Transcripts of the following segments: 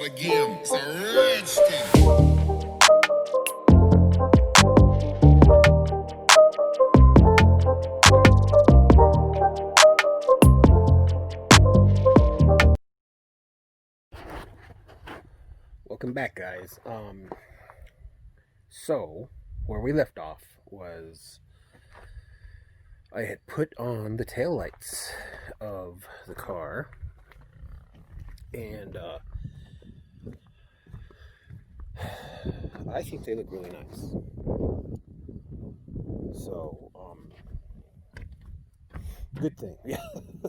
start again. It's a Redskin. Welcome back, guys. So where we left off was I had put on the taillights of the car, and I think they look really nice. So good thing. Yeah.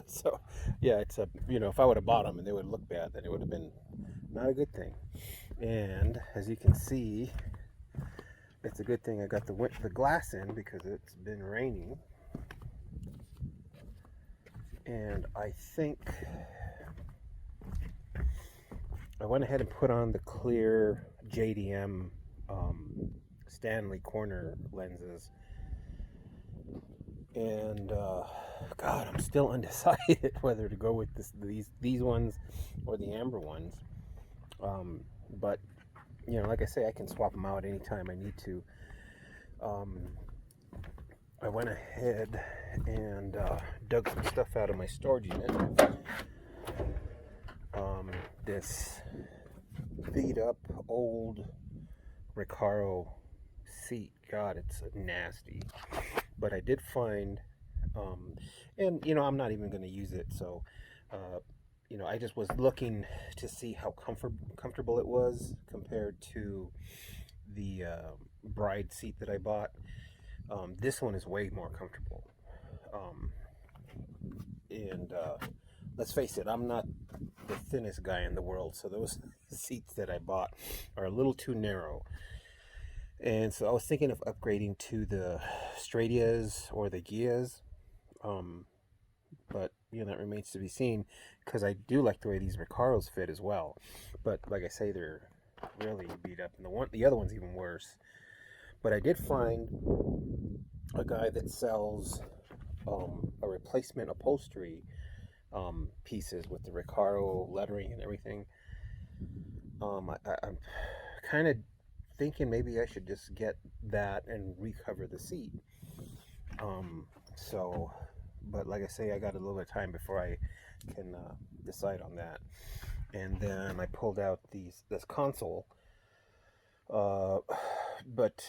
So yeah, it's a, if I would have bought them and they would look bad, then it would have been not a good thing. And as you can see, it's a good thing I got the glass in because it's been raining. And I think I went ahead and put on the clear JDM Stanley corner lenses. And God, I'm still undecided whether to go with these ones or the amber ones. But like I say, I can swap them out anytime I need to. I went ahead and dug some stuff out of my storage unit. This beat up old Recaro seat. God, it's nasty. But I did find, and I'm not even going to use it. So, I just was looking to see how comfortable it was compared to the bride seat that I bought. This one is way more comfortable. And let's face it, I'm not the thinnest guy in the world, so those seats that I bought are a little too narrow. And so I was thinking of upgrading to the Stradias or the Gias, but that remains to be seen, because I do like the way these Recaros fit as well. But like I say, they're really beat up, and the other one's even worse. But I did find a guy that sells a replacement upholstery pieces with the Recaro lettering and everything. I'm kind of thinking maybe I should just get that and recover the seat. But like I say, I got a little bit of time before I can decide on that. And then I pulled out this console. But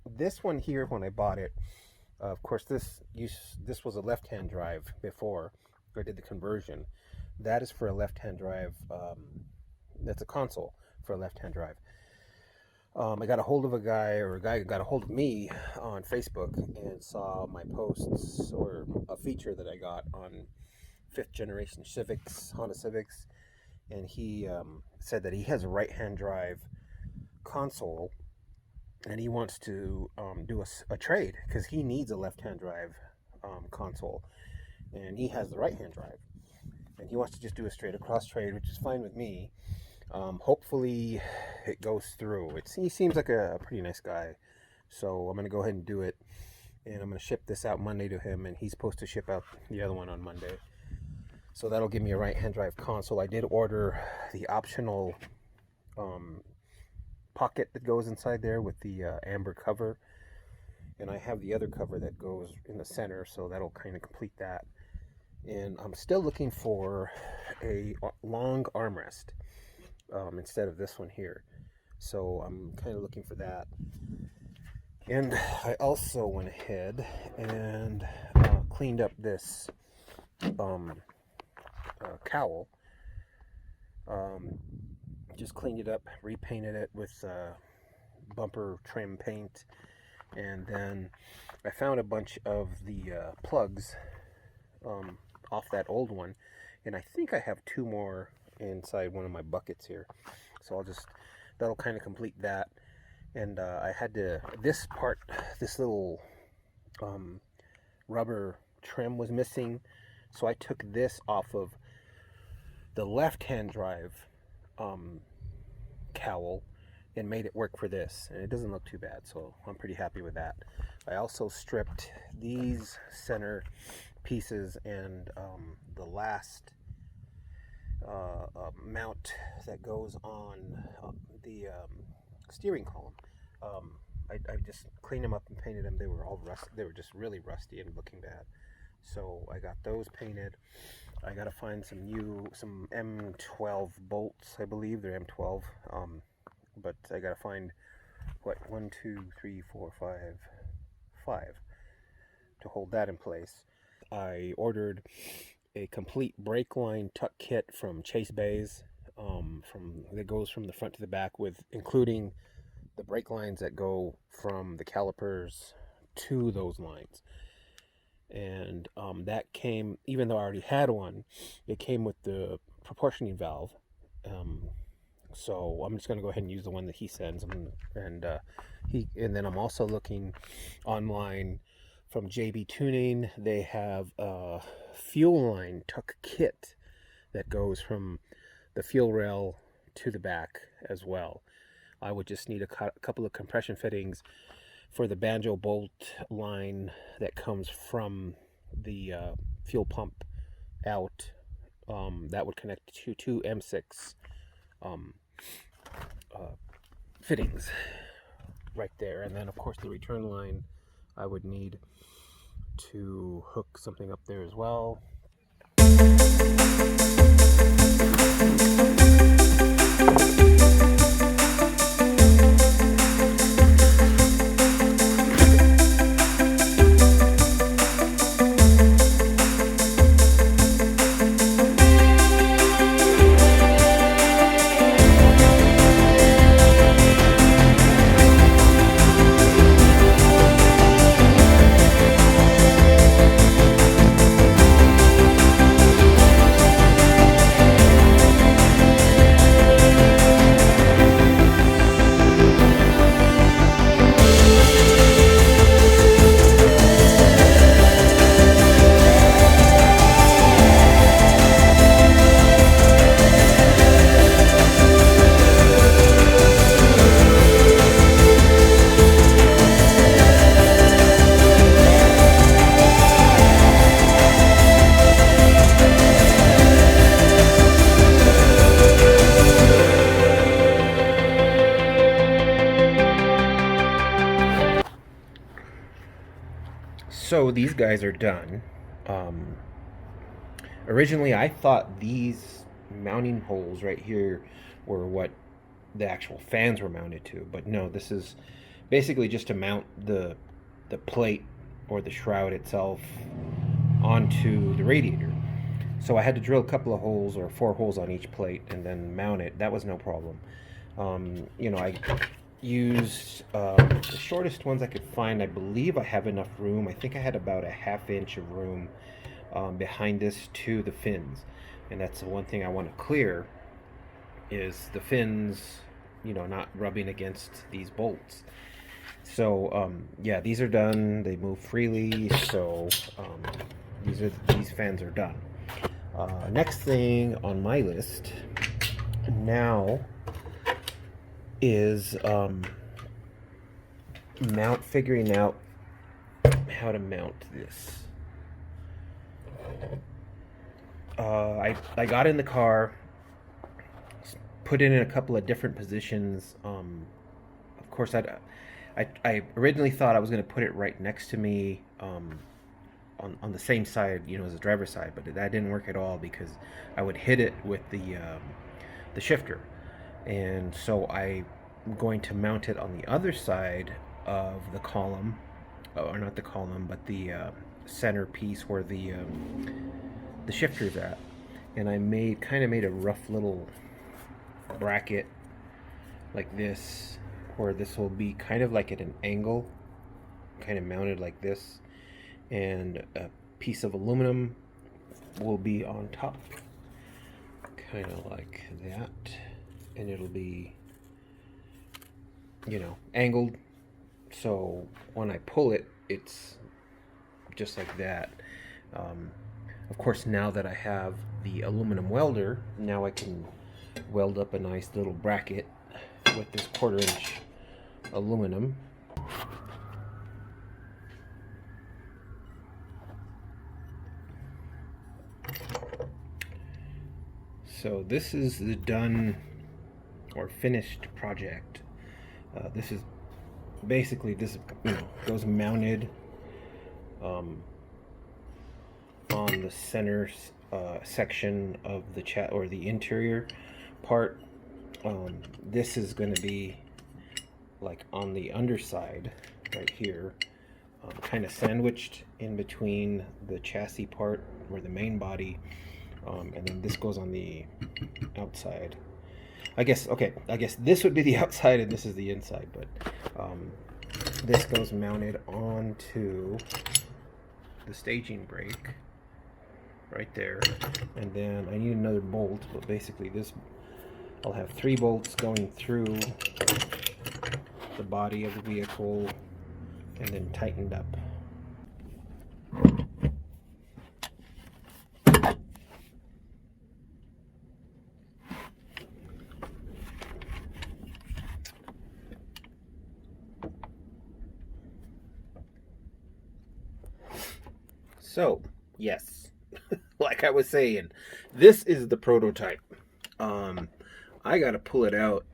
this one here, when I bought it, of course, this was a left-hand drive before I did the conversion. That is for a left-hand drive. That's a console for a left-hand drive. I got a hold of a guy got a hold of me on Facebook and saw my posts or a feature that I got on 5th generation Civics, Honda Civics, and he said that he has a right-hand drive console, and he wants to do a trade because he needs a left-hand drive console, and he has the right-hand drive, and he wants to just do a straight across trade, which is fine with me. Hopefully it goes through. He seems like a pretty nice guy, so I'm going to go ahead and do it, and I'm going to ship this out Monday to him, and he's supposed to ship out the other one on Monday. So that'll give me a right-hand drive console. I did order the optional pocket that goes inside there with the amber cover, and I have the other cover that goes in the center, so that'll kind of complete that. And I'm still looking for a long armrest instead of this one here, so I'm kind of looking for that. And I also went ahead and cleaned up this cowl. Just cleaned it up, repainted it with bumper trim paint, and then I found a bunch of the plugs off that old one, and I think I have 2 more inside one of my buckets here, so that'll kind of complete that. And I had this little rubber trim was missing, so I took this off of the left-hand drive cowl and made it work for this, and it doesn't look too bad, so I'm pretty happy with that. I also stripped these center pieces and the last mount that goes on the steering column. I just cleaned them up and painted them. They were all they were just really rusty and looking bad. So I got those painted. I gotta find some M12 bolts. I believe they're M12. But I gotta find what 1, 2, 3, 4, 5 to hold that in place. I ordered a complete brake line tuck kit from Chase Bays, that goes from the front to the back, with including the brake lines that go from the calipers to those lines. And that came, even though I already had one, it came with the proportioning valve. So I'm just going to go ahead and use the one that he sends, and then I'm also looking online from JB Tuning. They have a fuel line tuck kit that goes from the fuel rail to the back as well. I would just need a couple of compression fittings for the banjo bolt line that comes from the fuel pump out. That would connect to two M6 fittings right there. And then of course the return line, I would need to hook something up there as well. So these guys are done. Originally I thought these mounting holes right here were what the actual fans were mounted to, but no, this is basically just to mount the plate or the shroud itself onto the radiator. So I had to drill a couple of holes, or 4 holes on each plate, and then mount it. That was no problem. I used the shortest ones I could find. I believe I have enough room. I think I had about a ½ inch of room behind this to the fins, and that's the one thing I want to clear, is the fins, not rubbing against these bolts. So yeah, these are done. They move freely, so these fans are done. Next thing on my list now is figuring out how to mount this. I got in the car, put it in a couple of different positions. Of course, I originally thought I was going to put it right next to me, on the same side, as the driver's side, but that didn't work at all, because I would hit it with the shifter. And so I'm going to mount it on the other side of the column, or not the column, but the center piece where the shifter's at. And I kind of made a rough little bracket like this, where this will be kind of like at an angle, kind of mounted like this, and a piece of aluminum will be on top, kind of like that, and it'll be angled, so when I pull it, it's just like that. Of course, now that I have the aluminum welder, now I can weld up a nice little bracket with this 1/4 inch aluminum. So this is the done or finished project. This is basically, this goes mounted on the center section of the chat, or the interior part. This is going to be like on the underside right here, kind of sandwiched in between the chassis part or the main body, and then this goes on the outside. I guess this would be the outside and this is the inside, but this goes mounted onto the staging brake right there. And then I need another bolt, but basically this, I'll have 3 bolts going through the body of the vehicle and then tightened up. So, yes, like I was saying, this is the prototype. I gotta pull it out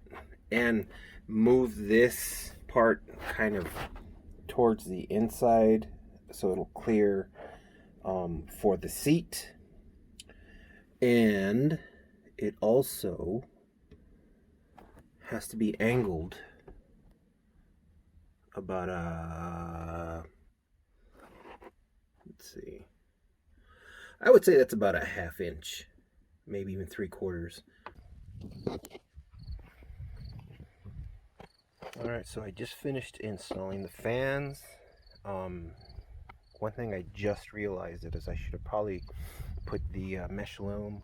and move this part kind of towards the inside so it'll clear for the seat. And it also has to be angled about let's see, I would say that's about a 1/2 inch, maybe even 3/4. Alright, so I just finished installing the fans. One thing I just realized is I should have probably put the mesh loom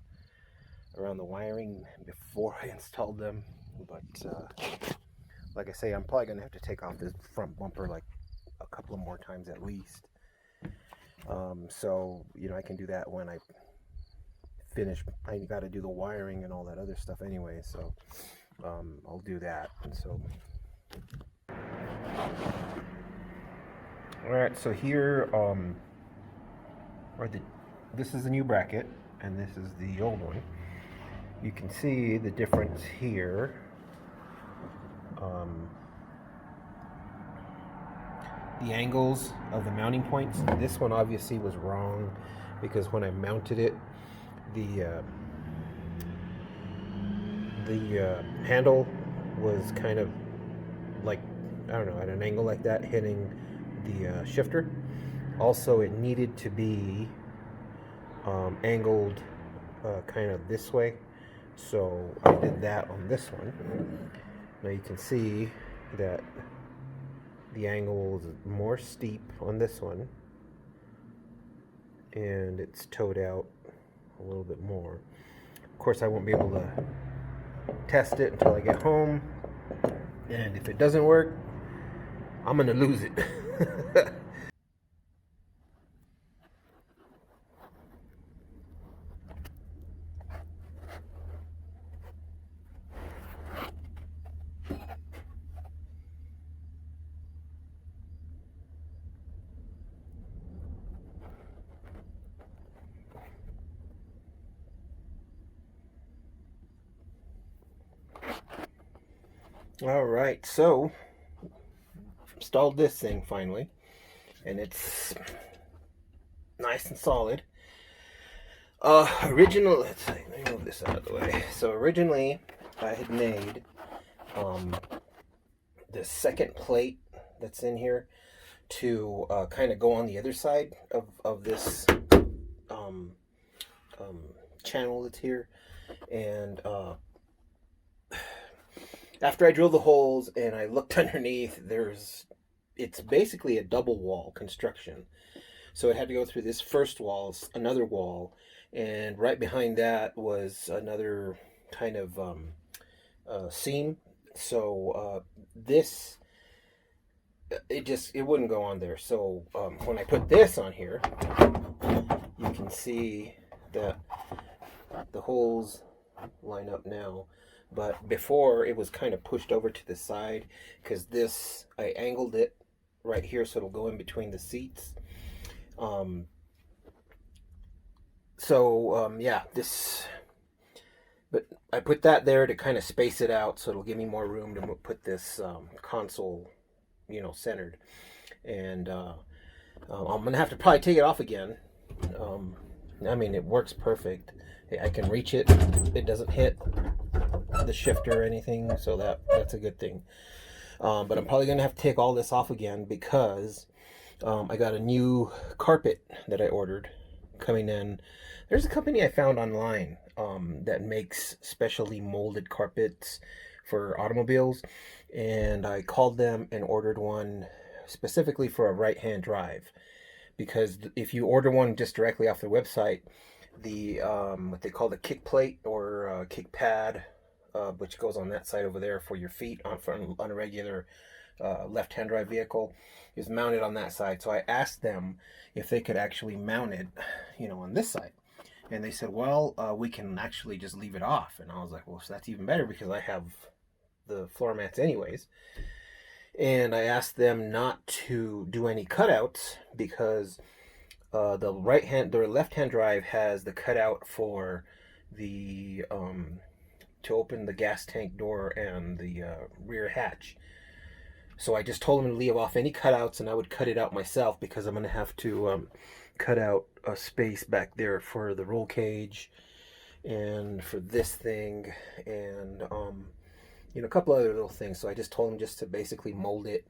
around the wiring before I installed them, but like I say, I'm probably going to have to take off this front bumper like a couple of more times at least. So, I can do that when I finish. I got to do the wiring and all that other stuff anyway, so I'll do that. And so, alright, so here this is the new bracket and this is the old one. You can see the difference here. The angles of the mounting points. This one obviously was wrong because when I mounted it, the handle was kind of like, I don't know, at an angle like that, hitting the shifter. Also, it needed to be angled kind of this way, so I did that on this one. Now you can see that the angle is more steep on this one, and it's towed out a little bit more. Of course, I won't be able to test it until I get home, and if it doesn't work, I'm gonna lose it. All right, so installed this thing finally, and it's nice and solid. Let's see, let me move this out of the way. So originally, I had made the second plate that's in here to kind of go on the other side of this channel that's here, and after I drilled the holes and I looked underneath, it's basically a double wall construction. So it had to go through this first wall, another wall, and right behind that was another kind of seam. So this, it wouldn't go on there. So when I put this on here, you can see that the holes line up now. But before, it was kind of pushed over to the side because this, I angled it right here so it'll go in between the seats. Yeah, this I put that there to kind of space it out, so it'll give me more room to put this console, centered. And I'm gonna have to probably take it off again. I mean, it works perfect. I can reach it. It doesn't hit the shifter or anything, so that's a good thing. But I'm probably gonna have to take all this off again because I got a new carpet that I ordered coming in. There's a company I found online that makes specially molded carpets for automobiles, and I called them and ordered one specifically for a right-hand drive, because if you order one just directly off their website, the what they call the kick plate or kick pad, which goes on that side over there for your feet on a regular left-hand drive vehicle, is mounted on that side. So I asked them if they could actually mount it, on this side. And they said, well, we can actually just leave it off. And I was like, well, so that's even better because I have the floor mats anyways. And I asked them not to do any cutouts because the left-hand drive has the cutout for the to open the gas tank door and the rear hatch. So I just told them to leave off any cutouts, and I would cut it out myself because I'm going to have to cut out a space back there for the roll cage and for this thing and a couple other little things. So I just told them just to basically mold it.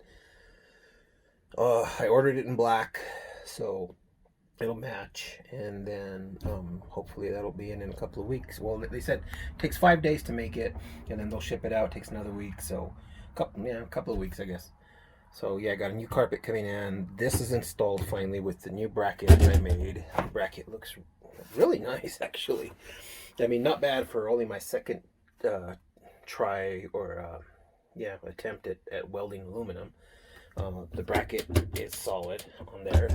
I ordered it in black, so it'll match, and then hopefully that'll be in a couple of weeks. Well, they said it takes 5 days to make it, and then they'll ship it out. It takes another week, so a couple of weeks, I guess. So yeah, I got a new carpet coming in. This is installed finally with the new bracket that I made. The bracket looks really nice, actually. I mean, not bad for only my second try or attempt at welding aluminum. The bracket is solid on there.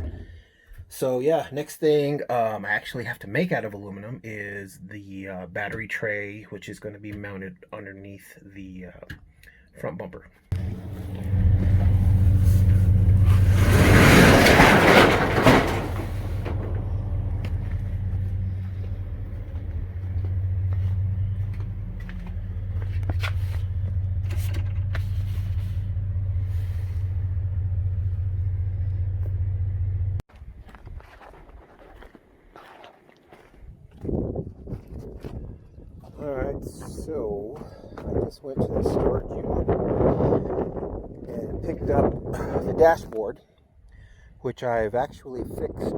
So yeah, next thing I actually have to make out of aluminum is the battery tray, which is going to be mounted underneath the front bumper. Alright, so I just went to the storage unit and picked up the dashboard, which I've actually fixed.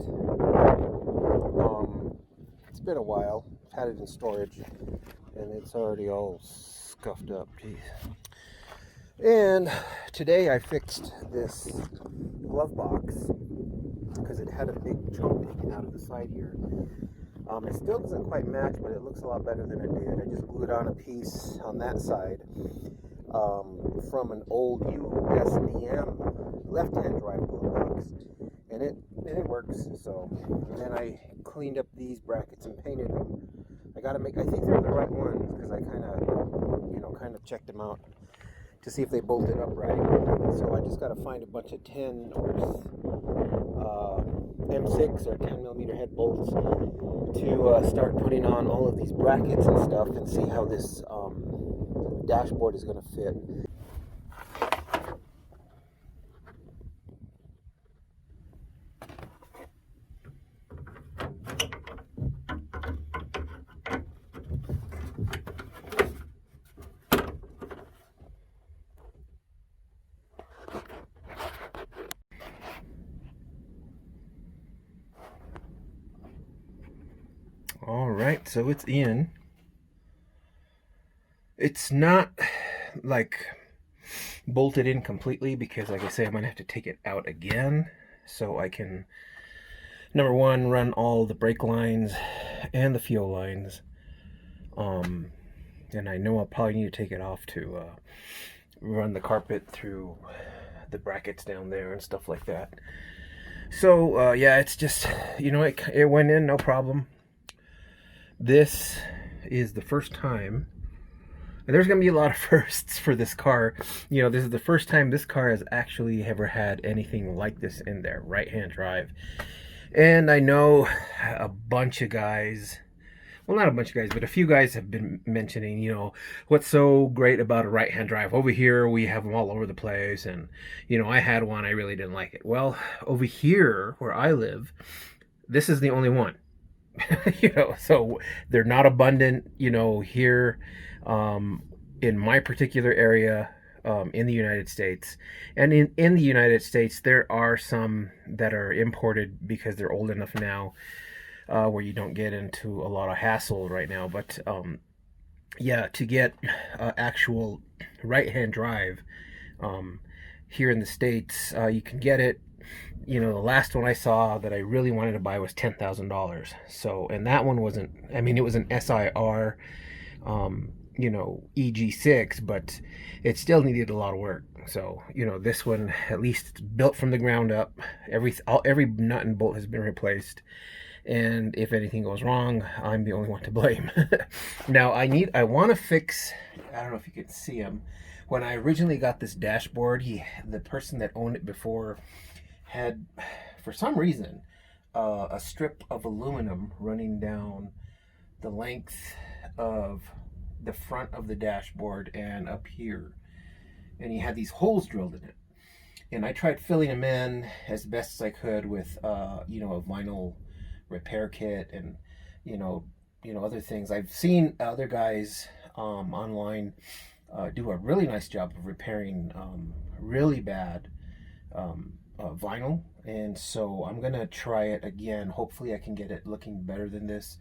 It's been a while. I've had it in storage and it's already all scuffed up. Jeez. And today I fixed this glove box because it had a big chunk taken out of the side here. It still doesn't quite match, but it looks a lot better than it did. I just glued on a piece on that side from an old USDM left-hand drive glove box, and it works. So, and then I cleaned up these brackets and painted them. I think they're the right ones because I kind of checked them out to see if they bolted up right. So I just got to find a bunch of 10 or M6 or 10 millimeter head bolts to start putting on all of these brackets and stuff and see how this dashboard is going to fit. Alright, so it's in. It's not like bolted in completely because, like I say, I'm going to have to take it out again so I can, number one, run all the brake lines and the fuel lines. And I know I'll probably need to take it off to run the carpet through the brackets down there and stuff like that. So yeah, it's just, it went in no problem. This is the first time, and there's going to be a lot of firsts for this car. This is the first time this car has actually ever had anything like this in there, right-hand drive. And I know a bunch of guys, well, not a bunch of guys, but a few guys have been mentioning, what's so great about a right-hand drive. Over here, we have them all over the place. And, I had one, I really didn't like it. Well, over here where I live, this is the only one. So they're not abundant, here in my particular area in the United States. And in the United States, there are some that are imported because they're old enough now where you don't get into a lot of hassle right now. But yeah, to get actual right-hand drive here in the States, you can get it. The last one I saw that I really wanted to buy was $10,000. So, and that one wasn't, it was an SIR, EG6, but it still needed a lot of work. So, this one, at least built from the ground up, every nut and bolt has been replaced. And if anything goes wrong, I'm the only one to blame. Now, I want to fix, I don't know if you can see him. When I originally got this dashboard, the person that owned it before had, for some reason, a strip of aluminum running down the length of the front of the dashboard and up here. And he had these holes drilled in it. And I tried filling them in as best as I could with, a vinyl repair kit and, other things. I've seen other guys online do a really nice job of repairing really bad vinyl, and so I'm gonna try it again. Hopefully I can get it looking better than this.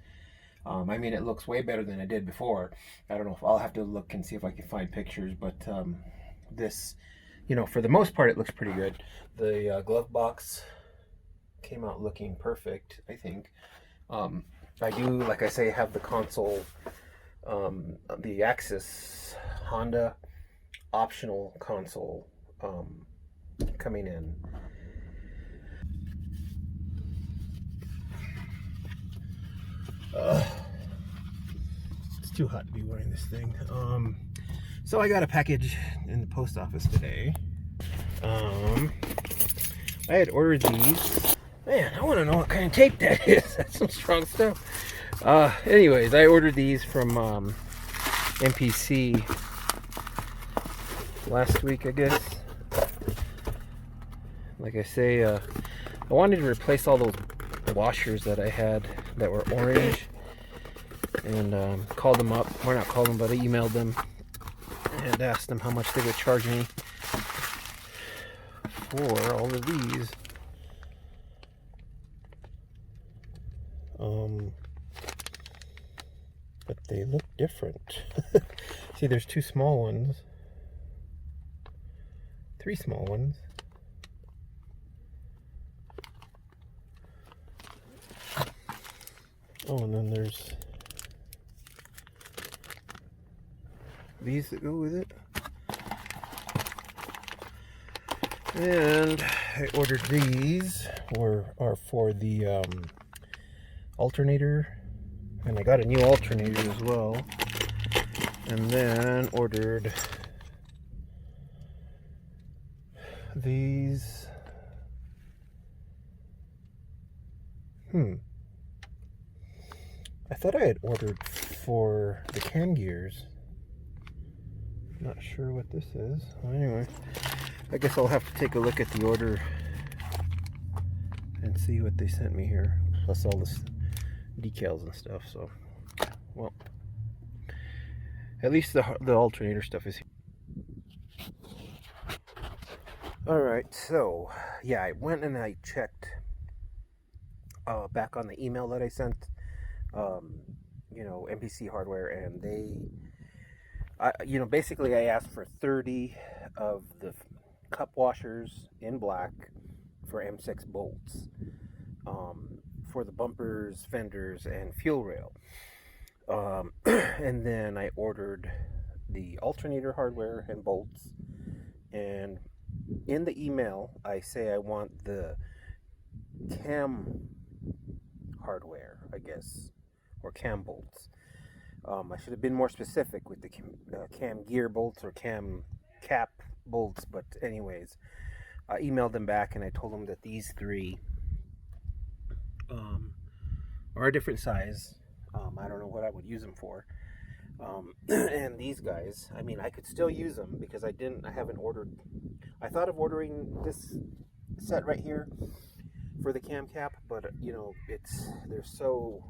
It looks way better than it did before. I don't know if I'll have to look and see if I can find pictures, but this, for the most part, it looks pretty good. The glove box came out looking perfect, I think. I do, like I say, have the console, the Axis Honda optional console coming in. It's too hot to be wearing this thing. So I got a package in the post office today. I had ordered these. Man, I want to know what kind of tape that is. That's some strong stuff. Anyways, I ordered these from MPC last week, I guess. Like I say, I wanted to replace all those washers that I had that were orange, and called them up, or not called them, but I emailed them and asked them how much they would charge me for all of these. But they look different. See, there's 2 small ones, 3 small ones. Oh, and then there's these that go with it. And I ordered these, are for the alternator, and I got a new alternator as well. And then ordered these. I thought I had ordered for the cam gears. Not sure what this is. Well, anyway, I guess I'll have to take a look at the order and see what they sent me here. Plus all this decals and stuff. So, well, at least the alternator stuff is here. Alright, so, yeah, I went and I checked back on the email that I sent. MPC hardware, and they, basically I asked for 30 of the cup washers in black for M6 bolts, for the bumpers, fenders, and fuel rail. And then I ordered the alternator hardware and bolts, and in the email I say I want the cam hardware, I guess, or cam bolts. I should have been more specific with the cam gear bolts or cam cap bolts, but anyways, I emailed them back and I told them that these 3 are a different size. I don't know what I would use them for. And these guys, I mean, I could still use them because I haven't ordered. I thought of ordering this set right here for the cam cap, but you know, they're so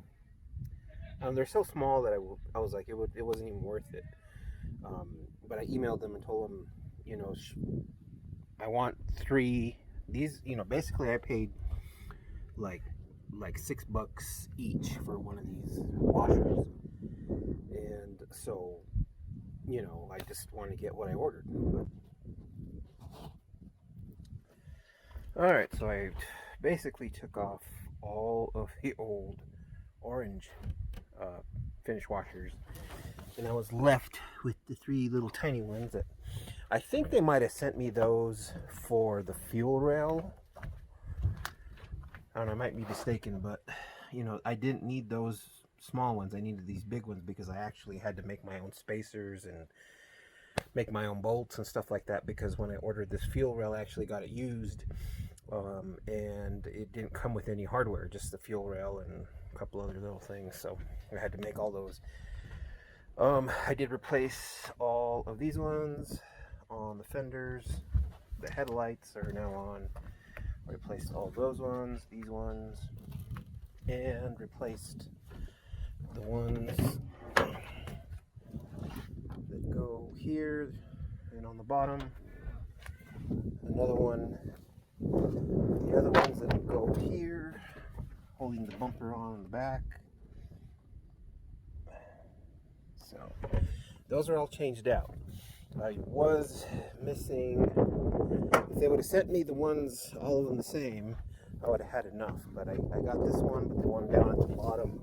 small that I was like, it wasn't even worth it. But I emailed them and told them, you know, I want 3. These, you know, basically I paid like $6 each for one of these washers, and so, you know, I just wanted to get what I ordered. All right, so I basically took off all of the old orange finish washers, and I was left with the 3 little tiny ones that I think they might have sent me those for the fuel rail. I don't know, I might be mistaken, but you know, I didn't need those small ones. I needed these big ones because I actually had to make my own spacers and make my own bolts and stuff like that, because when I ordered this fuel rail, I actually got it used, and it didn't come with any hardware, just the fuel rail and a couple other little things, so I had to make all those. I did replace all of these ones on the fenders. The headlights are now on. I replaced all those ones, these ones, and replaced the ones that go here and on the bottom. Another one, the other ones that go here, holding the bumper on the back. So those are all changed out. I was missing, if they would have sent me the ones, all of them the same, I would have had enough, but I got this one, but the one down at the bottom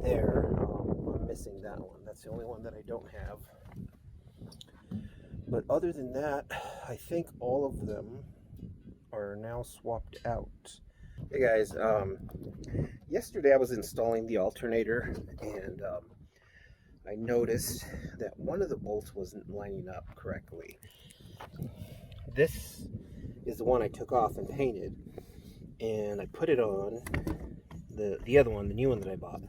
there, I'm missing that one. That's the only one that I don't have. But other than that, I think all of them are now swapped out. Hey guys, yesterday I was installing the alternator, and I noticed that one of the bolts wasn't lining up correctly. This is the one I took off and painted, and I put it on the other one, the new one that I bought.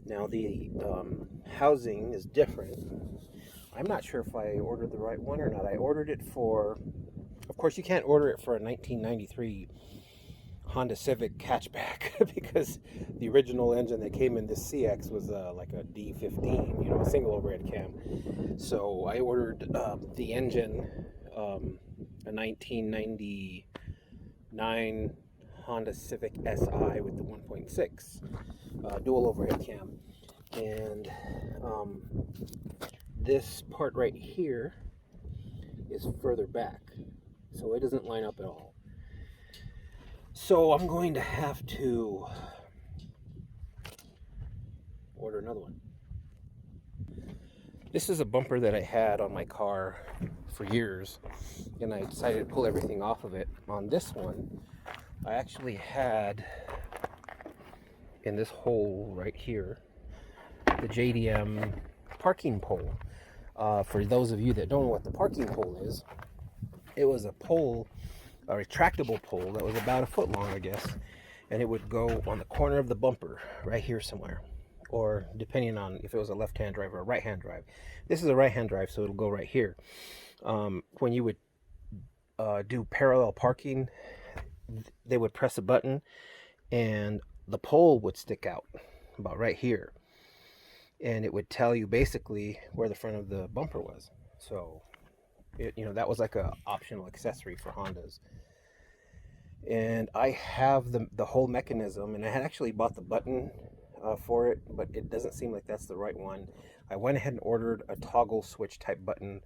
Now the housing is different. I'm not sure if I ordered the right one or not. I ordered it for, of course you can't order it for a 1993 Honda Civic hatchback because the original engine that came in this CX was like a D15, you know, a single overhead cam. So I ordered the engine, a 1999 Honda Civic SI with the 1.6 dual overhead cam, and this part right here is further back, so it doesn't line up at all. So I'm going to have to order another one. This is a bumper that I had on my car for years, and I decided to pull everything off of it. On this one, I actually had, in this hole right here, the JDM parking pole. For those of you that don't know what the parking pole is, it was a pole, a retractable pole that was about 1 foot long, I guess, and it would go on the corner of the bumper right here somewhere, or depending on if it was a left-hand drive or a right-hand drive. This is a right-hand drive, so it'll go right here. When you would do parallel parking, they would press a button and the pole would stick out about right here, and it would tell you basically where the front of the bumper was. So you know, that was like a optional accessory for Hondas. And I have the whole mechanism, and I had actually bought the button for it, but it doesn't seem like that's the right one. I went ahead and ordered a toggle switch type button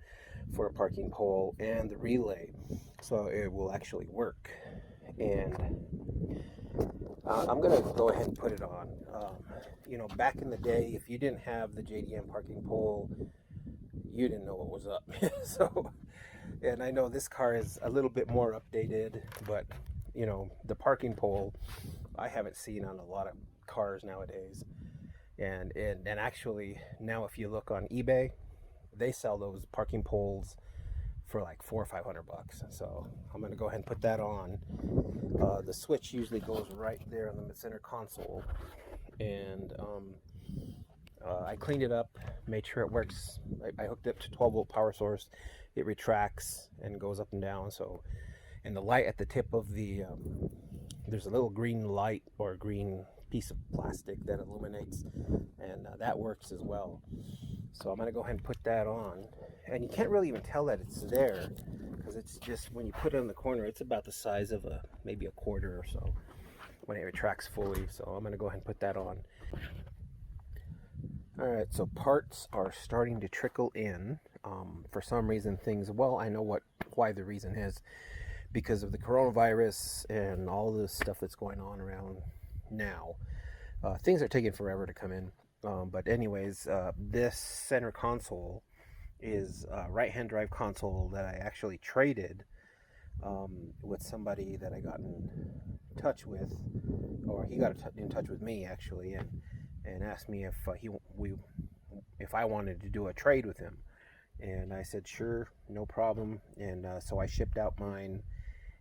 for a parking pole and the relay, so it will actually work. And I'm gonna go ahead and put it on. You know, back in the day, if you didn't have the JDM parking pole, you didn't know what was up. So, and I know this car is a little bit more updated, but you know, the parking pole I haven't seen on a lot of cars nowadays. And actually now, if you look on eBay, they sell those parking poles for like $400 or $500. So I'm gonna go ahead and put that on. The switch usually goes right there on the center console, and I cleaned it up, made sure it works. I hooked it to 12-volt power source. It retracts and goes up and down. So, and the light at the tip of the there's a little green light or a green piece of plastic that illuminates, and that works as well. So I'm gonna go ahead and put that on, and you can't really even tell that it's there because it's just, when you put it in the corner, it's about the size of maybe a quarter or so when it retracts fully. So I'm gonna go ahead and put that on. All right, so parts are starting to trickle in. For some reason, well, I know why the reason is, because of the coronavirus and all the stuff that's going on around now. Things are taking forever to come in. But anyways, this center console is a right-hand drive console that I actually traded with somebody that I got in touch with, or he got in touch with me actually, and asked me if I wanted to do a trade with him, and I said sure, no problem. And so I shipped out mine,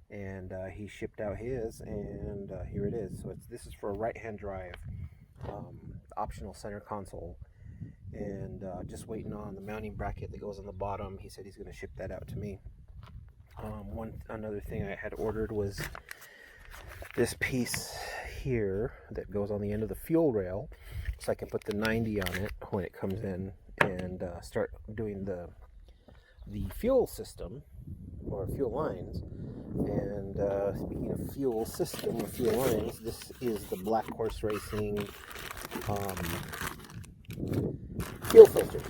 and he shipped out his, and here it is. So this is for a right-hand drive, optional center console, and just waiting on the mounting bracket that goes on the bottom. He said he's going to ship that out to me. Another thing I had ordered was this piece here that goes on the end of the fuel rail, so I can put the 90 on it when it comes in, and start doing the fuel system or fuel lines. And speaking of fuel system or fuel lines, this is the Black Horse Racing fuel filter,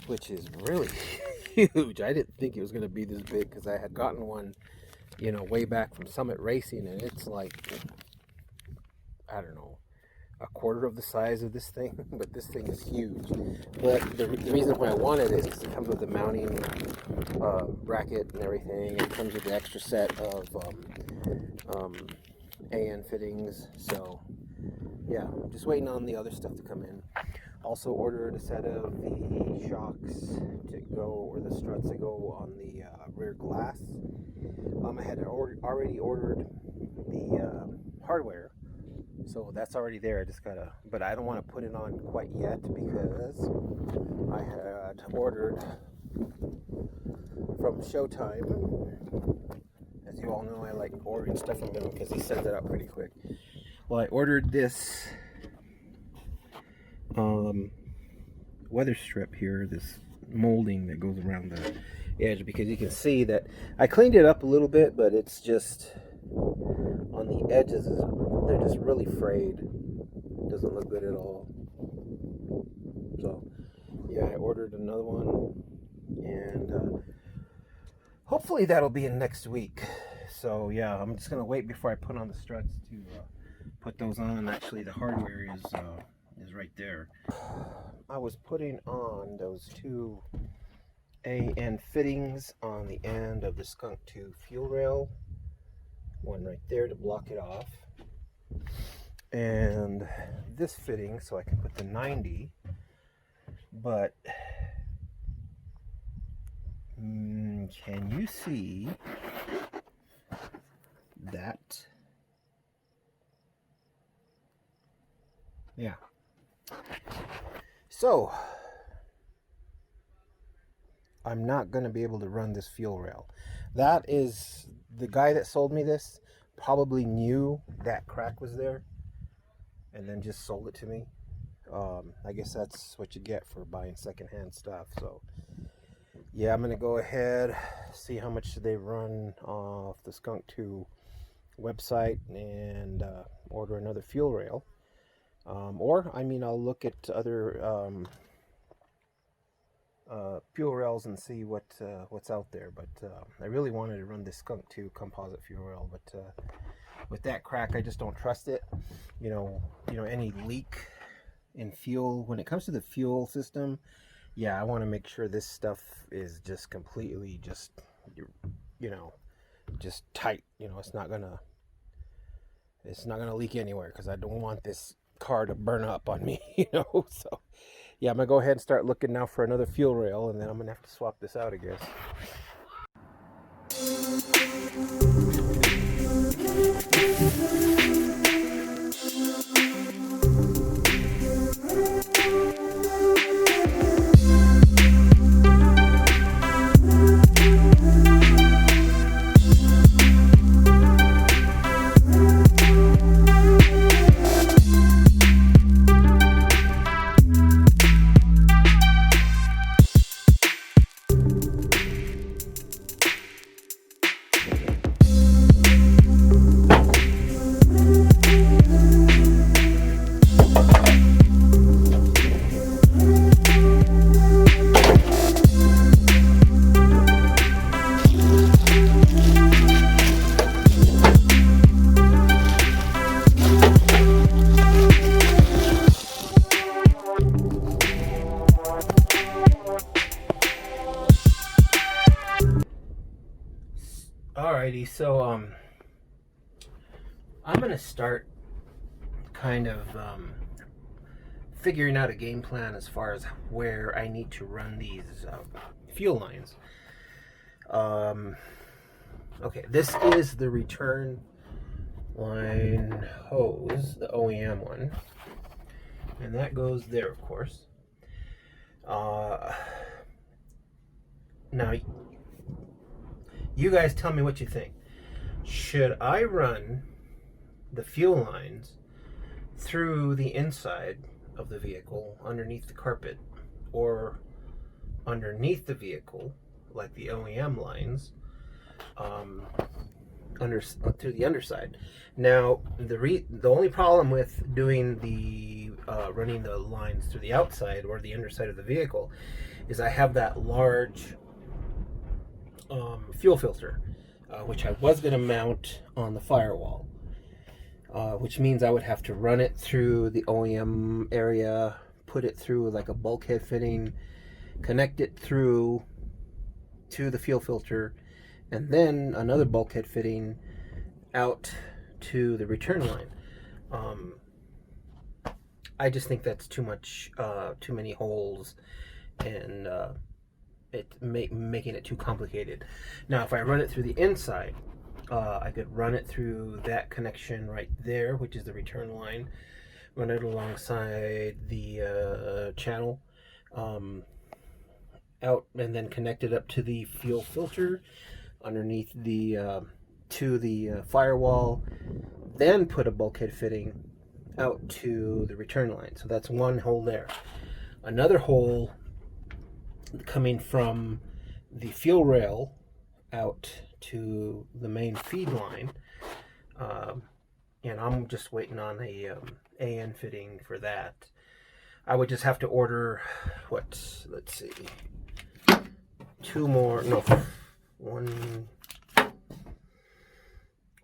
which is really huge. I didn't think it was going to be this big, because I had gotten one, way back from Summit Racing, and it's like, I don't know, a quarter of the size of this thing, but this thing is huge. But the reason why I wanted it is because it comes with the mounting bracket and everything. It comes with the extra set of AN fittings. So yeah, I'm just waiting on the other stuff to come in. Also ordered a set of the shocks to go, or the struts that go on the rear glass. I had already ordered the hardware, so that's already there. I just gotta, but I don't want to put it on quite yet because I had ordered from Showtime. As you all know, I like ordering stuff from him because he sends it out pretty quick. Well, I ordered this weather strip here, this molding that goes around the edge, because you can see that I cleaned it up a little bit, but it's just on the edges, they're just really frayed. It doesn't look good at all. So yeah, I ordered another one, and hopefully that'll be in next week. So yeah, I'm just gonna wait before I put on the struts to put those on. Actually, the hardware is right there. I was putting on those two AN fittings on the end of the Skunk 2 fuel rail. One right there to block it off, and this fitting so I can put the 90. But can you see that? Yeah. So I'm not going to be able to run this fuel rail. That is, the guy that sold me this probably knew that crack was there and then just sold it to me. I guess that's what you get for buying secondhand stuff. So yeah, I'm going to go ahead, see how much they run off the Skunk 2 website, and order another fuel rail. Or, I mean, I'll look at other fuel rails and see what's out there. But I really wanted to run this Skunk 2 composite fuel rail, but with that crack, I just don't trust it. You know, any leak in fuel, when it comes to the fuel system, yeah, I want to make sure this stuff is just completely just tight. It's not gonna leak anywhere, because I don't want this car to burn up on me. So yeah, I'm gonna go ahead and start looking now for another fuel rail, and then I'm gonna have to swap this out, I guess. Alrighty, so I'm gonna start kind of figuring out a game plan as far as where I need to run these fuel lines. Okay, this is the return line hose, the OEM one, and that goes there, of course. Now, you guys tell me what you think. Should I run the fuel lines through the inside of the vehicle, underneath the carpet, or underneath the vehicle, like the OEM lines, to the underside? Now, the only problem with doing the running the lines through the outside or the underside of the vehicle is I have that large fuel filter, which I was going to mount on the firewall, which means I would have to run it through the OEM area, put it through like a bulkhead fitting, connect it through to the fuel filter, and then another bulkhead fitting out to the return line. I just think that's too much, too many holes, and making it too complicated. Now, if I run it through the inside, I could run it through that connection right there, which is the return line, run it alongside the channel, out, and then connect it up to the fuel filter underneath the to the firewall, then put a bulkhead fitting out to the return line. So that's one hole there. Another hole coming from the fuel rail out to the main feed line, and I'm just waiting on a AN fitting for that. I would just have to order let's see,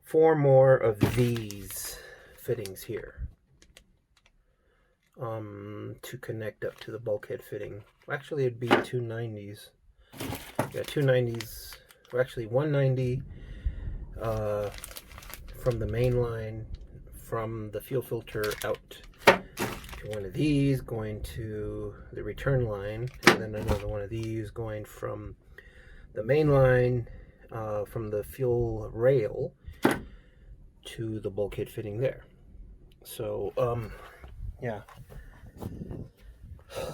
four more of these fittings here, to connect up to the bulkhead fitting. Actually, it'd be 290s. Yeah, 290s. Or actually, 190 from the main line, from the fuel filter out to one of these, going to the return line, and then another one of these going from the main line, from the fuel rail to the bulkhead fitting there. So, yeah.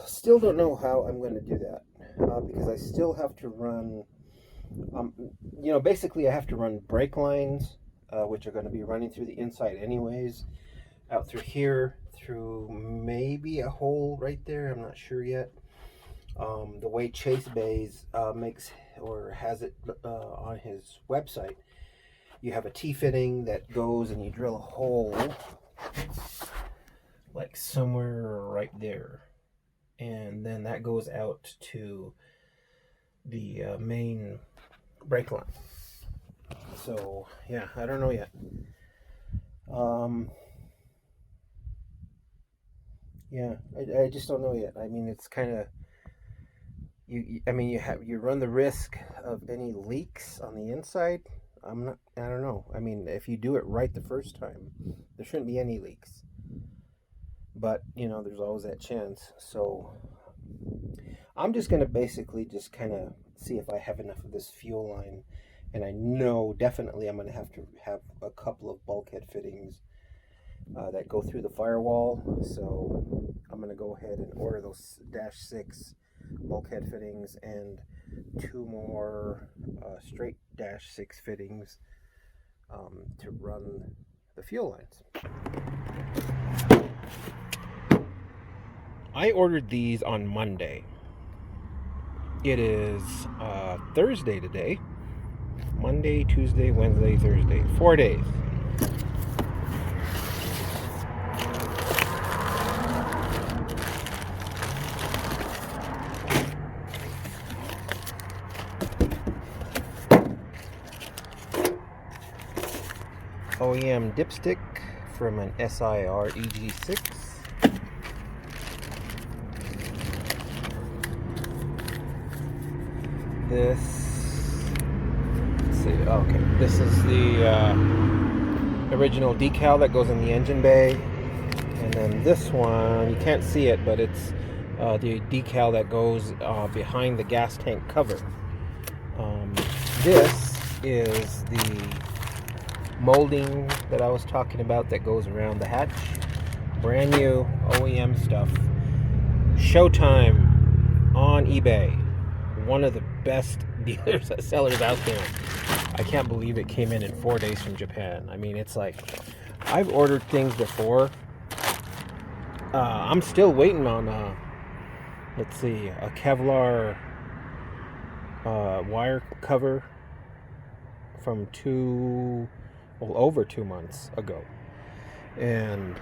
Still don't know how I'm going to do that, because I still have to run, basically I have to run brake lines, which are going to be running through the inside anyways, out through here, through maybe a hole right there, I'm not sure yet. The way Chase Bays makes or has it on his website, you have a T-fitting that goes and you drill a hole like somewhere right there, and then that goes out to the main brake line. So yeah, I don't know yet. Yeah, I just don't know yet. I mean, it's kind of, you run the risk of any leaks on the inside. I don't know. I mean, if you do it right the first time, there shouldn't be any leaks. But, there's always that chance. So I'm just going to basically just kind of see if I have enough of this fuel line. And I know definitely I'm going to have a couple of bulkhead fittings that go through the firewall. So I'm going to go ahead and order those -6 bulkhead fittings and 2 more straight -6 fittings to run the fuel lines. I ordered these on Monday. It is Thursday today. Monday, Tuesday, Wednesday, Thursday. 4 days. OEM dipstick from an SIR EG6. This see. Okay, this is the original decal that goes in the engine bay, and then this one, you can't see it, but it's the decal that goes behind the gas tank cover. This is the molding that I was talking about that goes around the hatch. Brand new OEM stuff. Showtime on eBay. One of the best dealers, sellers out there. I can't believe it came in 4 days from Japan. I mean, it's like, I've ordered things before. I'm still waiting on, let's see, a Kevlar wire cover from over 2 months ago. And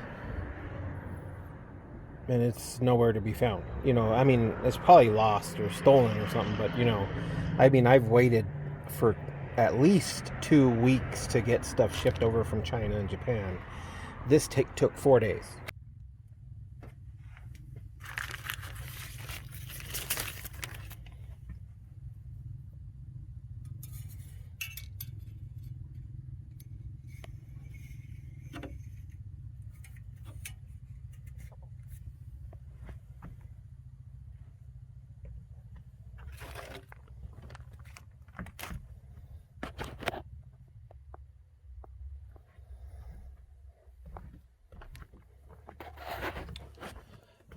it's nowhere to be found. You know, I mean, it's probably lost or stolen or something, but, you know, I mean, I've waited for at least 2 weeks to get stuff shipped over from China and Japan. This took 4 days.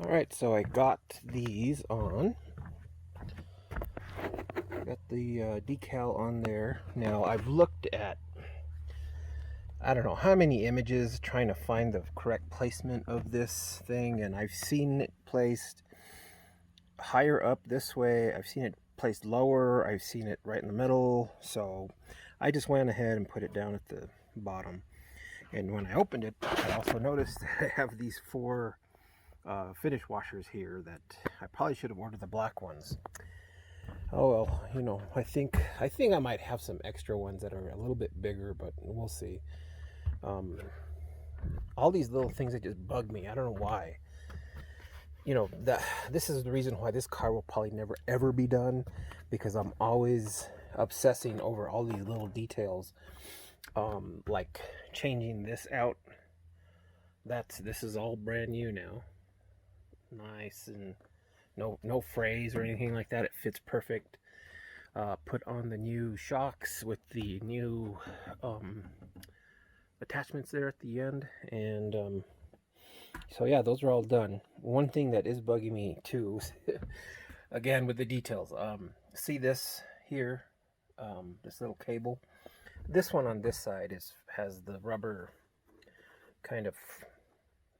Alright, so I got these on. Got the decal on there. Now, I've looked at, I don't know how many images trying to find the correct placement of this thing, and I've seen it placed higher up this way. I've seen it placed lower. I've seen it right in the middle. So I just went ahead and put it down at the bottom. And when I opened it, I also noticed that I have these 4 finish washers here that I probably should have ordered the black ones. Oh well, you know, I think I might have some extra ones that are a little bit bigger, but we'll see. All these little things that just bug me. I don't know why. You know, this is the reason why this car will probably never ever be done, because I'm always obsessing over all these little details. Like changing this out. This is all brand new now. Nice, and no frays or anything like that. It fits perfect. Put on the new shocks with the new attachments there at the end, and so yeah, those are all done. One thing that is bugging me too, again with the details, see this here, this little cable. This one on this side has the rubber kind of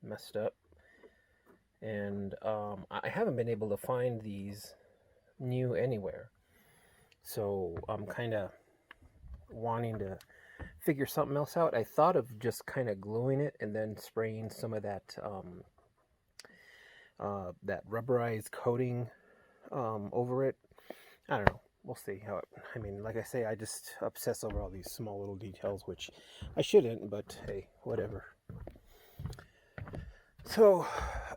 messed up. And I haven't been able to find these new anywhere. So I'm kind of wanting to figure something else out. I thought of just kind of gluing it and then spraying some of that that rubberized coating over it. I don't know. We'll see how it, I mean, like I say, I just obsess over all these small little details, which I shouldn't, but hey, whatever. So,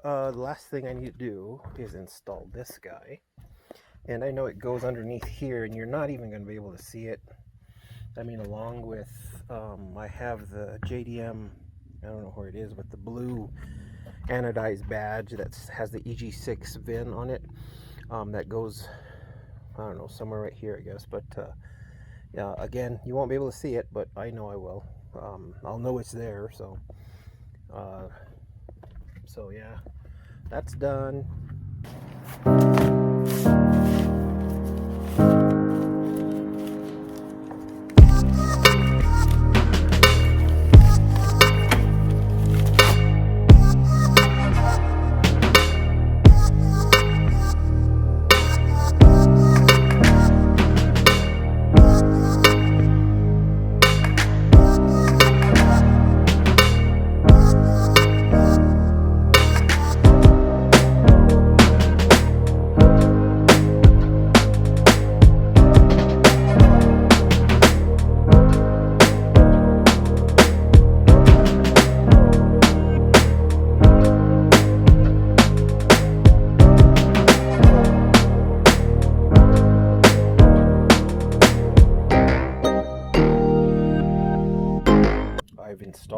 the last thing I need to do is install this guy. And I know it goes underneath here, and you're not even going to be able to see it. I mean, along with, I have the JDM, I don't know where it is, but the blue anodized badge that has the EG6 VIN on it. That goes, I don't know, somewhere right here, I guess. But, yeah, again, you won't be able to see it, but I know I will. I'll know it's there, so... So yeah, that's done.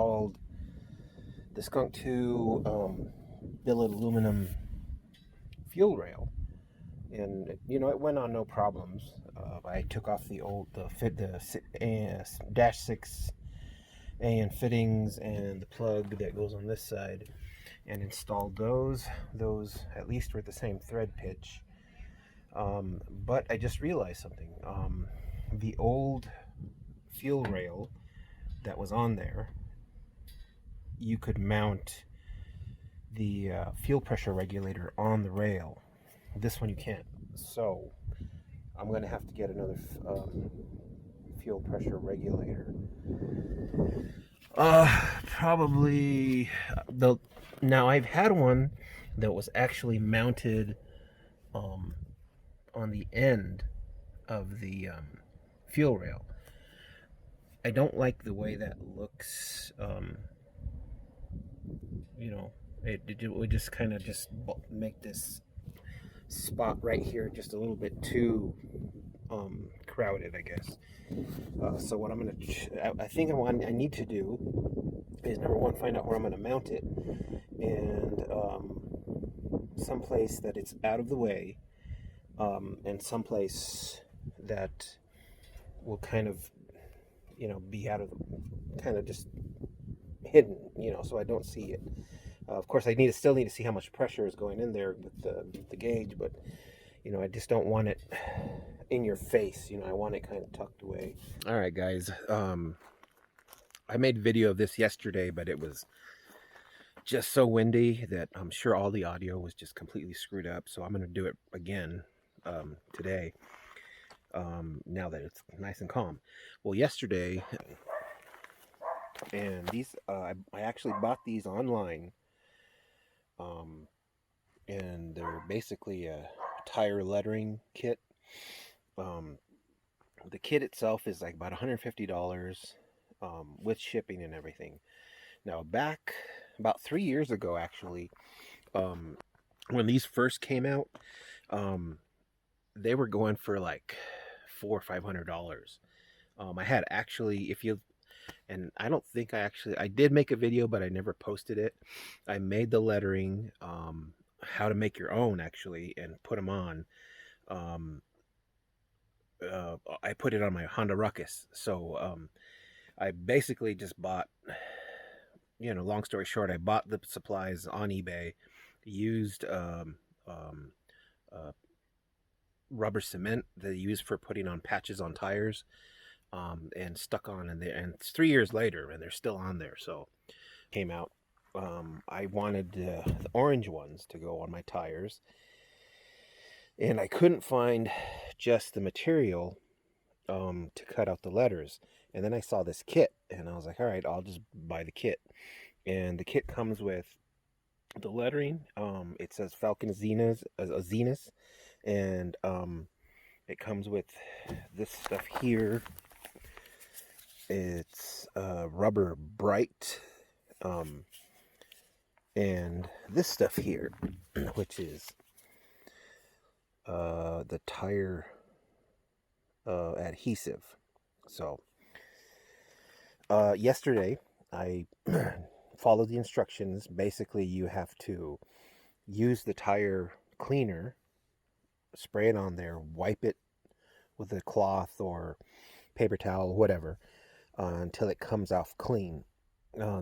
installed the Skunk 2 billet aluminum fuel rail, and it went on no problems. I took off the dash 6 AN fittings and the plug that goes on this side, and installed those. Those at least were the same thread pitch. But I just realized something. The old fuel rail that was on there, you could mount the fuel pressure regulator on the rail. This one you can't. So I'm going to have to get another fuel pressure regulator. Probably now I've had one that was actually mounted on the end of the fuel rail. I don't like the way that looks. It would just kind of just make this spot right here just a little bit too crowded, I guess. So what I think I need to do is, number one, find out where I'm going to mount it, and someplace that it's out of the way, and someplace that will kind of be out of kind of just hidden, so I don't see it. Of course, I still need to see how much pressure is going in there with the gauge, but I just don't want it in your face. I want it kind of tucked away. All right, guys. I made a video of this yesterday, but it was just so windy that I'm sure all the audio was just completely screwed up. So I'm going to do it again today. Now that it's nice and calm. Well, yesterday, and these I actually bought these online. And they're basically a tire lettering kit. The kit itself is like about $150 with shipping and everything. Now, back about 3 years ago, actually, when these first came out, they were going for like $400 or $500. I had actually, and I don't think I did make a video, but I never posted it. I made the lettering, how to make your own, actually, and put them on. I put it on my Honda Ruckus. So I basically just bought, long story short, I bought the supplies on eBay, used rubber cement that they use for putting on patches on tires, and stuck on, and it's 3 years later and they're still on there. So came out. I wanted the orange ones to go on my tires, and I couldn't find just the material to cut out the letters. And then I saw this kit, and I was like, all right, I'll just buy the kit. And the kit comes with the lettering. It says Falcon Zenith, and it comes with this stuff here. It's Rubber Bright, and this stuff here, which is the tire adhesive. So yesterday I followed the instructions. Basically, you have to use the tire cleaner, spray it on there, wipe it with a cloth or paper towel, whatever, until it comes off clean.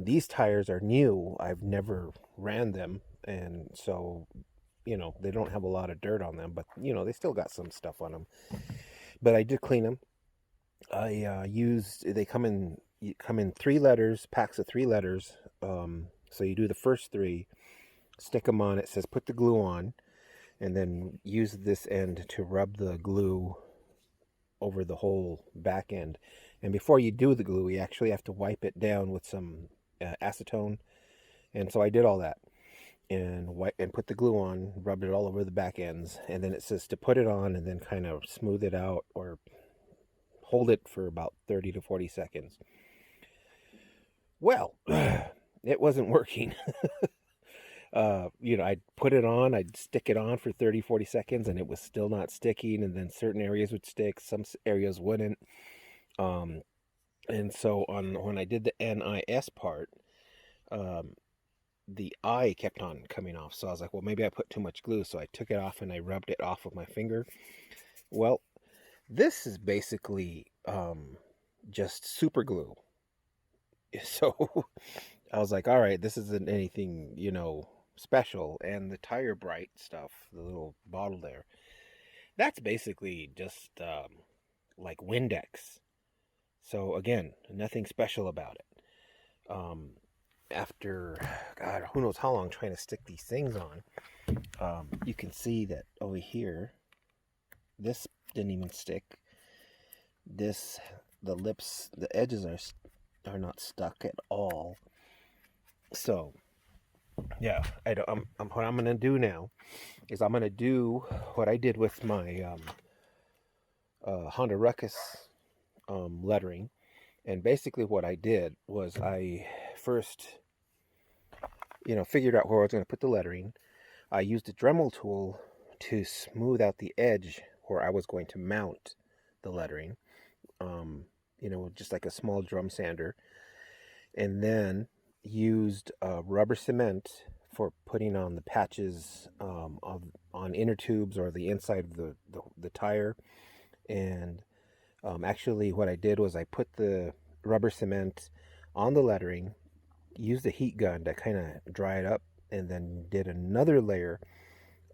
These tires are new. I've never ran them, and so they don't have a lot of dirt on them, but they still got some stuff on them. But I did clean them. They come in 3 letters, packs of 3 letters. So you do the first 3, stick them on. It says put the glue on, and then use this end to rub the glue over the whole back end. And before you do the glue, you actually have to wipe it down with some acetone. And so I did all that, and put the glue on, rubbed it all over the back ends, and then it says to put it on and then kind of smooth it out or hold it for about 30 to 40 seconds. Well, it wasn't working. I'd put it on, I'd stick it on for 30, 40 seconds, and it was still not sticking. And then certain areas would stick, some areas wouldn't. And so when I did the NIS part, the eye kept on coming off. So I was like, well, maybe I put too much glue. So I took it off and I rubbed it off with my finger. Well, this is basically just super glue. So I was like, all right, this isn't anything, special. And the Tire Bright stuff, the little bottle there, that's basically just like Windex. So again, nothing special about it. After, God, who knows how long trying to stick these things on, you can see that over here, this didn't even stick. This, the lips, the edges are not stuck at all. So, yeah, what I'm gonna do now is I'm gonna do what I did with my Honda Ruckus lettering. And basically what I did was I first, figured out where I was going to put the lettering. I used a Dremel tool to smooth out the edge where I was going to mount the lettering, just like a small drum sander. And then used rubber cement for putting on the patches on inner tubes or the inside of the tire. And actually what I did was I put the rubber cement on the lettering, used a heat gun to kind of dry it up, and then did another layer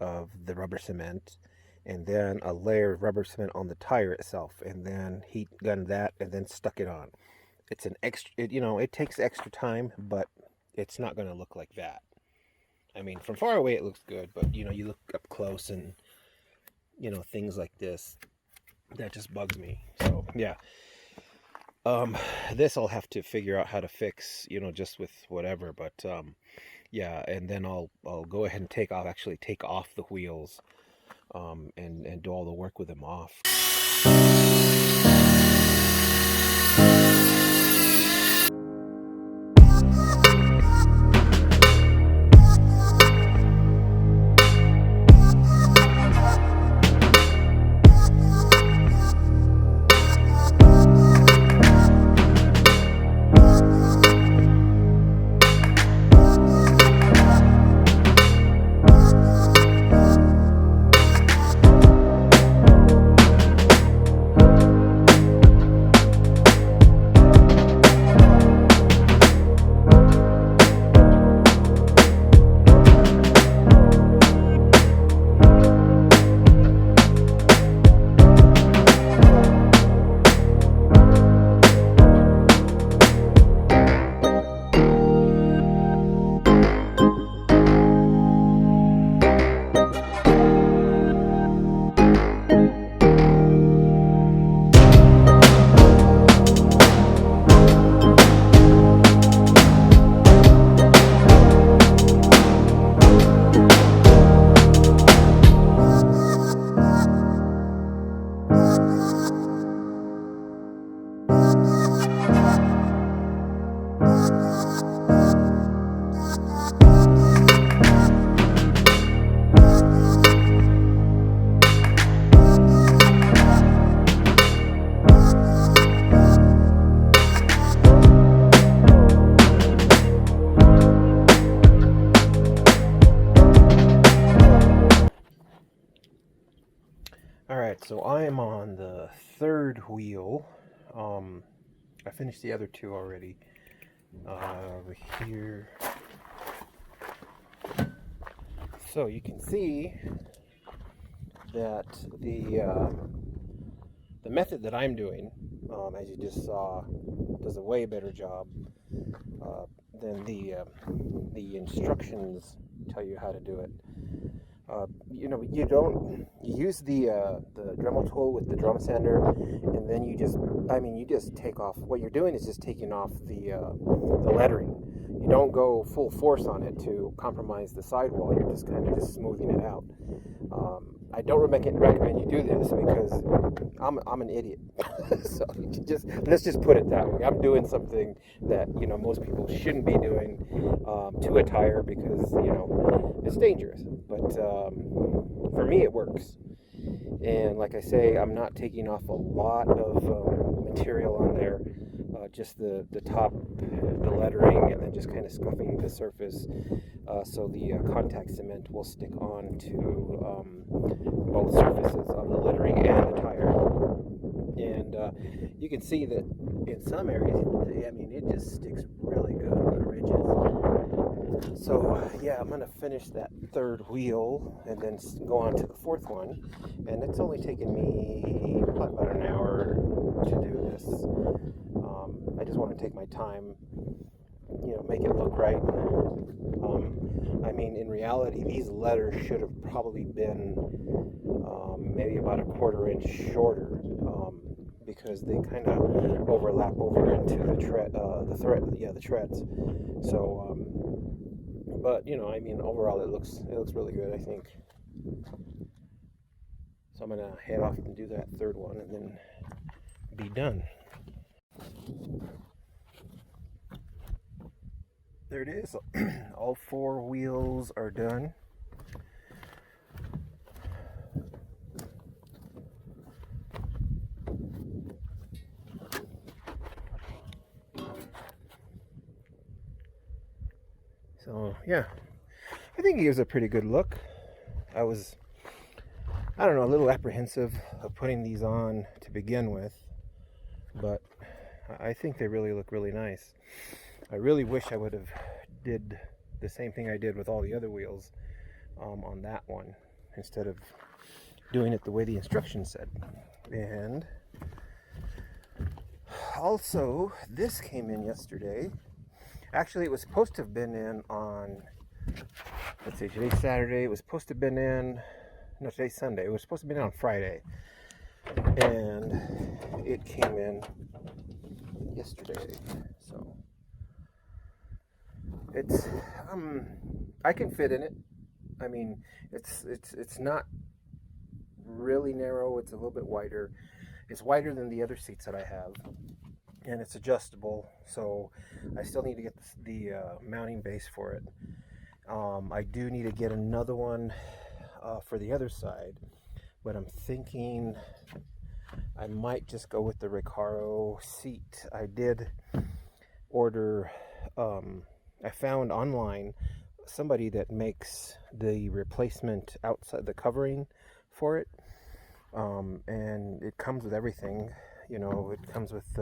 of the rubber cement, and then a layer of rubber cement on the tire itself, and then heat gunned that, and then stuck it on. It's an extra, it takes extra time, but it's not going to look like that. I mean, from far away it looks good, but you look up close and things like this, that just bugs me. So yeah, this I'll have to figure out how to fix, just with whatever. But yeah, and then I'll go ahead and take off the wheels, and do all the work with them off. Alright, so I am on the third wheel. I finished the other two already. Over here. So you can see that the method that I'm doing, as you just saw, does a way better job than the instructions tell you how to do it. You use the Dremel tool with the drum sander, and then you just take off. What you're doing is just taking off the lettering. You don't go full force on it to compromise the sidewall. You're just kind of just smoothing it out. I don't recommend you do this because I'm an idiot. So let's just put it that way. I'm doing something that most people shouldn't be doing to a tire because it's dangerous. But for me, it works. And like I say, I'm not taking off a lot of material on there. just the top, the lettering, and then just kind of scuffing the surface so the contact cement will stick on to both surfaces of the lettering and the tire. And you can see that in some areas, I mean, it just sticks really good on the ridges. So yeah, I'm gonna finish that third wheel and then go on to the fourth one. And it's only taken me probably about an hour to do this. I just want to take my time, you know, make it look right. I mean, in reality, these letters should have probably been maybe about a 1/4 inch shorter, because they kind of overlap over into the treads. So, but you know, I mean, overall, it looks really good, I think. So I'm gonna head off and do that third one, and then be done. There it is. All 4 wheels are done. So yeah, I think it gives a pretty good look. I don't know, a little apprehensive of putting these on to begin with, but I think they really look really nice. I really wish I would have did the same thing I did with all the other wheels on that one, instead of doing it the way the instructions said. And also, this came in yesterday. Actually, it was supposed to have been in on, let's see, today's Saturday. It was supposed to have been in, no, today's Sunday. It was supposed to have been in on Friday. And it came in yesterday. So it's, I can fit in it. I mean, it's not really narrow. It's a little bit wider. It's wider than the other seats that I have, and it's adjustable. So I still need to get the mounting base for it. I do need to get another one for the other side, but I'm thinking I might just go with the Recaro seat. I did order, I found online somebody that makes the replacement outside the covering for it, and it comes with everything. You know, it comes with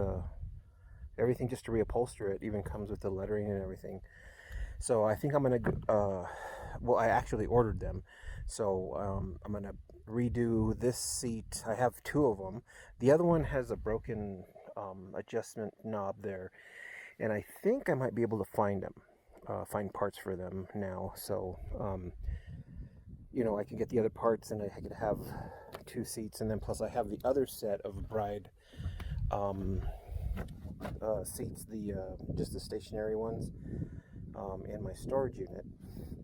everything just to reupholster it. Even comes with the lettering and everything. So I think I'm gonna well, I actually ordered them, so I'm gonna redo this seat. I have 2 of them. The other one has a broken adjustment knob there, and I think I might be able to find parts for them now. So you know, I can get the other parts, and I could have 2 seats, and then plus I have the other set of Bride seats, just the stationary ones, in my storage unit.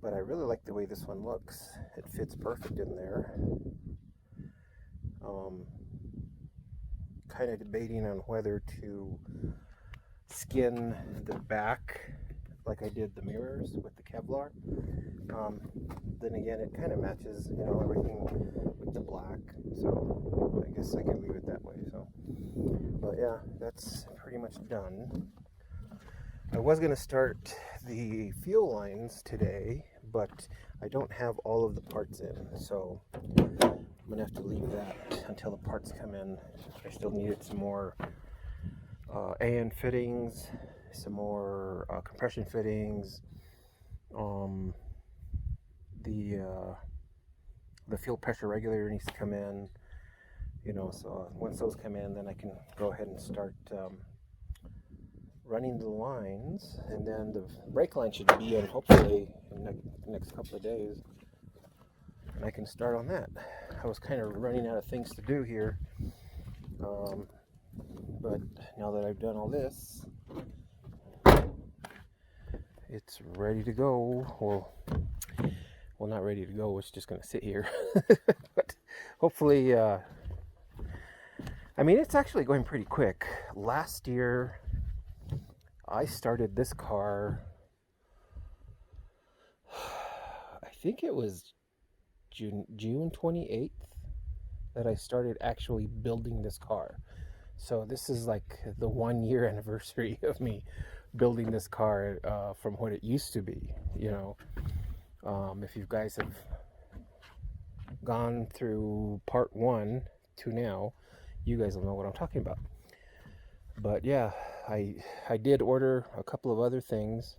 But I really like the way this one looks. It fits perfect in there. Kind of debating on whether to skin the back like I did the mirrors with the Kevlar. Then again, it kind of matches, you know, everything with the black, so I guess I can leave it that way. So, but yeah, that's pretty much done. I was going to start the fuel lines today, but I don't have all of the parts in, so I'm going to have to leave that until the parts come in. I still needed some more AN fittings, some more compression fittings, the fuel pressure regulator needs to come in, you know, so once those come in, then I can go ahead and start running the lines, and then the brake line should be in hopefully in the next couple of days, and I can start on that. I was kind of running out of things to do here, but now that I've done all this, it's ready to go. Well, not ready to go, it's just going to sit here. But hopefully, I mean, it's actually going pretty quick. Last year, I started this car, I think it was June 28th that I started actually building this car. So this is like the 1 year anniversary of me building this car from what it used to be. You know, if you guys have gone through part 1 to now, you guys will know what I'm talking about. But yeah, I did order a couple of other things.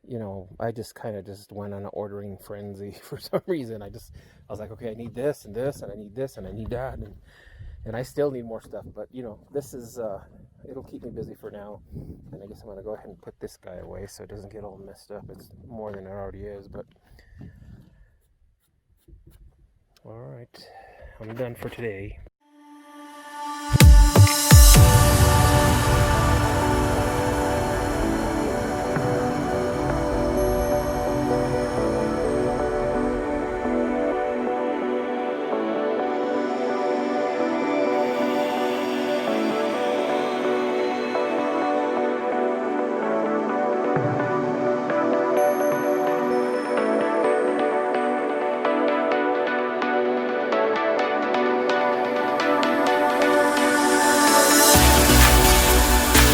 You know, I just kind of just went on an ordering frenzy for some reason. I was like, okay, I need this and this, and I need this and I need that, and I still need more stuff. But you know, this is it'll keep me busy for now. And I guess I'm gonna go ahead and put this guy away so it doesn't get all messed up. It's more than it already is. But all right, I'm done for today.